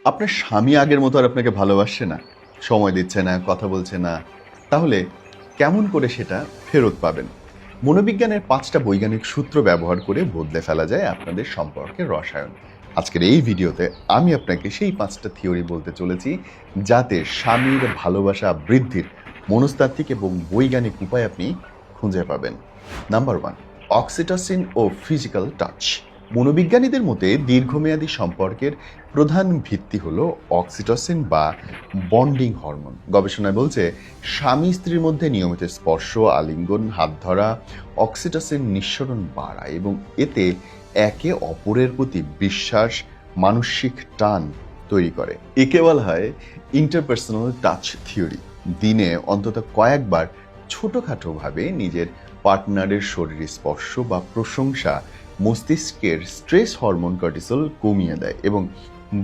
আপনার স্বামী আগের মতো আর আপনাকে ভালোবাসছে না, সময় দিচ্ছে না, কথা বলছে না, তাহলে কেমন করে সেটা ফেরত পাবেন? মনোবিজ্ঞানের 5টা বৈজ্ঞানিক সূত্র ব্যবহার করে বদলে ফেলা যায় আপনাদের সম্পর্কের রসায়ন। আজকের এই ভিডিওতে আমি আপনাকে সেই 5টা থিওরি বলতে চলেছি, যাতে স্বামীর ভালোবাসা বৃদ্ধির মনস্তাত্ত্বিক এবং বৈজ্ঞানিক উপায় আপনি খুঁজে পাবেন। নাম্বার 1, অক্সিটোসিন ও ফিজিক্যাল টাচ। মনোবিজ্ঞানীদের মতে দীর্ঘমেয়াদী সম্পর্কের প্রধান ভিত্তি হলো অক্সিটোসিন বা বন্ডিং হরমোন। গবেষণায় বলছে স্বামী স্ত্রীর মধ্যে নিয়মিত স্পর্শ, আলিঙ্গন, হাত ধরা অক্সিটোসিন নিঃসরণ বাড়ায় এবং এতে একে অপরের প্রতি বিশ্বাস, মানসিক টান তৈরি করে। একে বলা হয় ইন্টারপার্সোনাল টাচ থিওরি। দিনে অন্তত কয়েকবার ছোটখাটোভাবে নিজের পার্টনারের শরীরে স্পর্শ বা প্রশংসা মস্তিষ্কের স্ট্রেস হরমোন কর্টিসল কমিয়ে দেয় এবং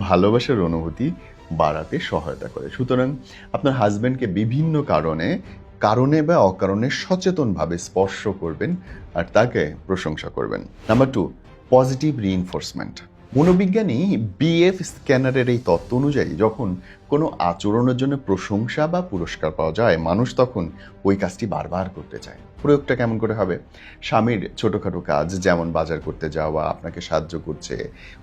ভালোবাসার অনুভূতি বাড়াতে সহায়তা করে। সুতরাং আপনার হাজব্যান্ডকে বিভিন্ন কারণে বা অকারণে সচেতনভাবে স্পর্শ করবেন আর তাকে প্রশংসা করবেন। Number 2, positive reinforcement. মনোবিজ্ঞানী বিএফ স্ক্যানারের এই তত্ত্ব অনুযায়ী যখন কোনো আচরণের জন্য প্রশংসা বা পুরস্কার পাওয়া যায়, মানুষ তখন ওই কাজটি বারবার করতে চায়। প্রয়োগটা কেমন করে হবে? স্বামীর ছোটোখাটো কাজ, যেমন বাজার করতে যাওয়া, আপনাকে সাহায্য করছে,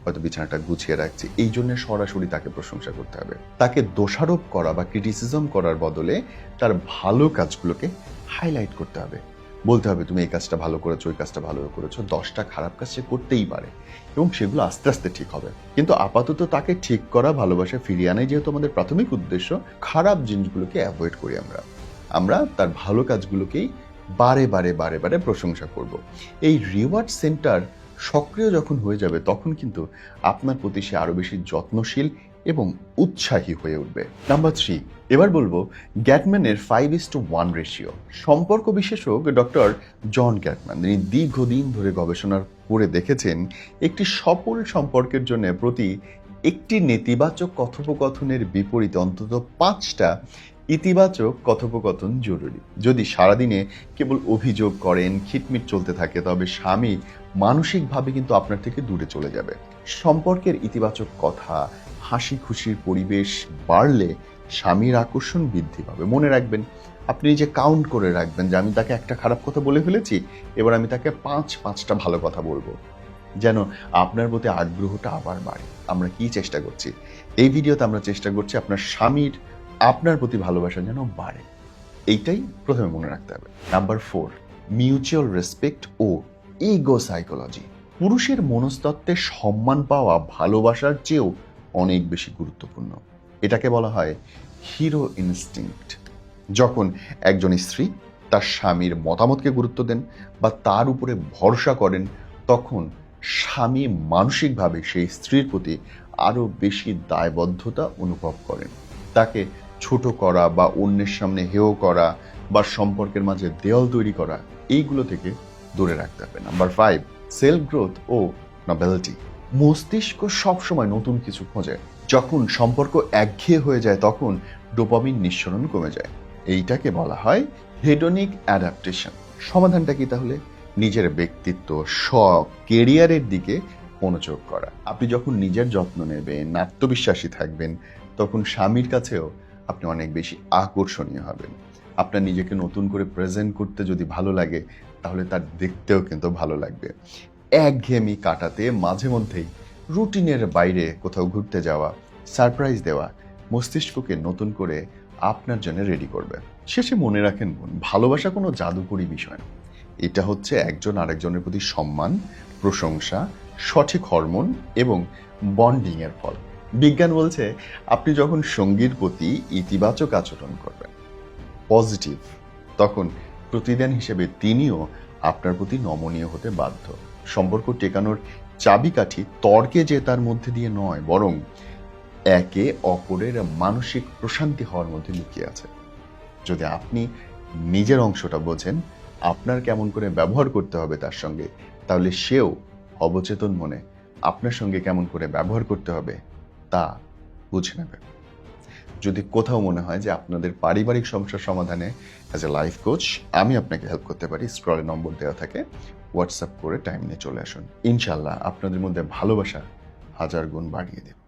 হয়তো বিছানাটা গুছিয়ে রাখছে, এই জন্য সরাসরি তাকে প্রশংসা করতে হবে। তাকে দোষারোপ করা বা ক্রিটিসিজম করার বদলে তার ভালো কাজগুলোকে হাইলাইট করতে হবে। বলতে হবে, তুমি এই কাজটা ভালো করেছো, ওই কাজটা ভালো করেছো। 10টা খারাপ কাজ সে করতেই পারে এবং সেগুলো আস্তে আস্তে ঠিক হবে। কিন্তু আপাতত তাকে ঠিক করা, ভালোবাসা ফিরিয়ে আনাই যেহেতু আমাদের প্রাথমিক উদ্দেশ্য, খারাপ জিনিসগুলোকে অ্যাভয়েড করি। আমরা তার ভালো কাজগুলোকেই বারে বারে প্রশংসা করব। এই রিওয়ার্ড সেন্টার সক্রিয় যখন হয়ে যাবে, তখন কিন্তু আপনার প্রতি সে আরো বেশি যত্নশীল এবং উৎসাহী হয়ে উঠবে। নাম্বার 3, এবার বলবো গ্যাটম্যানের 5:1 রেশিও। সম্পর্ক বিশেষজ্ঞ ডক্টর জন গ্যাটম্যান তিনি দীর্ঘদিন ধরে গবেষণা করে দেখেছেন, একটি সফল সম্পর্কের জন্য প্রতি একটি নেতিবাচক কথোপকথনের বিপরীতে অন্তত 5টা ইতিবাচক কথোপকথন জরুরি। যদি সারাদিনে কেবল অভিযোগ করেন, খিটমিট চলতে থাকে, তবে স্বামী মানসিকভাবে কিন্তু আপনার থেকে দূরে চলে যাবে। সম্পর্কের ইতিবাচক কথা, হাসি খুশির পরিবেশ বাড়লে স্বামীর আকর্ষণ বৃদ্ধি পাবে। মনে রাখবেন, আপনি নিজে কাউন্ট করে রাখবেন যে আমি তাকে একটা খারাপ কথা বলে ফেলেছি, এবার আমি তাকে 5টা ভালো কথা বলবো, যেন আপনার প্রতি আগ্রহটা আবার বাড়ে। আমরা কি চেষ্টা করছি? এই ভিডিওতে আমরা চেষ্টা করছি আপনার স্বামীর আপনার প্রতি ভালোবাসা যেন বাড়ে। এইটাই প্রথমে মনে রাখতে হবে। নাম্বার 4, মিউচুয়াল রেসপেক্ট ও ইগো সাইকোলজি। পুরুষের মনস্তত্ত্বে সম্মান পাওয়া ভালোবাসার চেয়েও অনেক বেশি গুরুত্বপূর্ণ। এটাকে বলা হয় হিরো ইনস্টিংক্ট। যখন একজন স্ত্রী তার স্বামীর মতামতকে গুরুত্ব দেন বা তার উপরে ভরসা করেন, তখন স্বামী মানসিকভাবে সেই স্ত্রীর প্রতি আরো বেশি দায়বদ্ধতা অনুভব করেন। তাকে ছোট করা বা অন্যের সামনে হেয় করা বা সম্পর্কের মাঝে দেওয়াল তৈরি করা, এইগুলো থেকে দূরে রাখতে হবে। নাম্বার 5, সেলফ গ্রোথ ও নভেলটি। মস্তিষ্ক সবসময় নতুন কিছু খোঁজে। যখন সম্পর্ক একঘেয়ে হয়ে যায়, তখন ডোপামিন নিঃসরণ কমে যায়। এইটাকে বলা হয় হেডোনিক অ্যাডাপ্টেশন। সমাধানটা কি তাহলে? নিজের ব্যক্তিত্ব, শখ, কেরিয়ারের দিকে মনোযোগ করা। আপনি যখন নিজের যত্ন নেবেন, আত্মবিশ্বাসী থাকবেন, তখন স্বামীর কাছেও আপনি অনেক বেশি আকর্ষণীয় হবেন। আপনার নিজেকে নতুন করে প্রেজেন্ট করতে যদি ভালো লাগে, তাহলে তার দেখতেও কিন্তু ভালো লাগবে। একঘেয়েমি কাটাতে মাঝে মধ্যেই রুটিনের বাইরে কোথাও ঘুরতে যাওয়া, সারপ্রাইজ দেওয়া মস্তিষ্ককে নতুন করে আপনার জন্য রেডি করবে। শেষে মনে রাখেন বোন, ভালোবাসা কোনো জাদুকরি বিষয় না। এটা হচ্ছে একজন আরেকজনের প্রতি সম্মান, প্রশংসা, সঠিক হরমোন এবং বন্ডিং এর ফল। বিজ্ঞান বলছে, আপনি যখন সঙ্গীর প্রতি ইতিবাচক আচরণ করবেন, পজিটিভ, তখন প্রতিদান হিসেবে তিনিও আপনার প্রতি নমনীয় হতে বাধ্য। সম্পর্ক টেকানোর চাবিকাঠি তর্কে জেতার মধ্যে দিয়ে নয়, বরং একে অপরের মানসিক প্রশান্তি হওয়ার মধ্যে লুকিয়ে আছে। যদি আপনি নিজের অংশটা বোঝেন, আপনার কেমন করে ব্যবহার করতে হবে তার সঙ্গে, তাহলে সেও অবচেতন মনে আপনার সঙ্গে কেমন করে ব্যবহার করতে হবে তা বুঝে নেবে। যদি কোথাও মনে হয় যে আপনাদের পারিবারিক সমস্যার সমাধানে অ্যাজ এ লাইফ কোচ আমি আপনাকে হেল্প করতে পারি, স্ক্রলে নম্বর দেওয়া থাকে, হোয়াটসঅ্যাপ করে টাইম নিয়ে চলে আসুন। ইনশাল্লাহ আপনাদের মধ্যে ভালোবাসা 1000 গুণ বাড়িয়ে দেবে।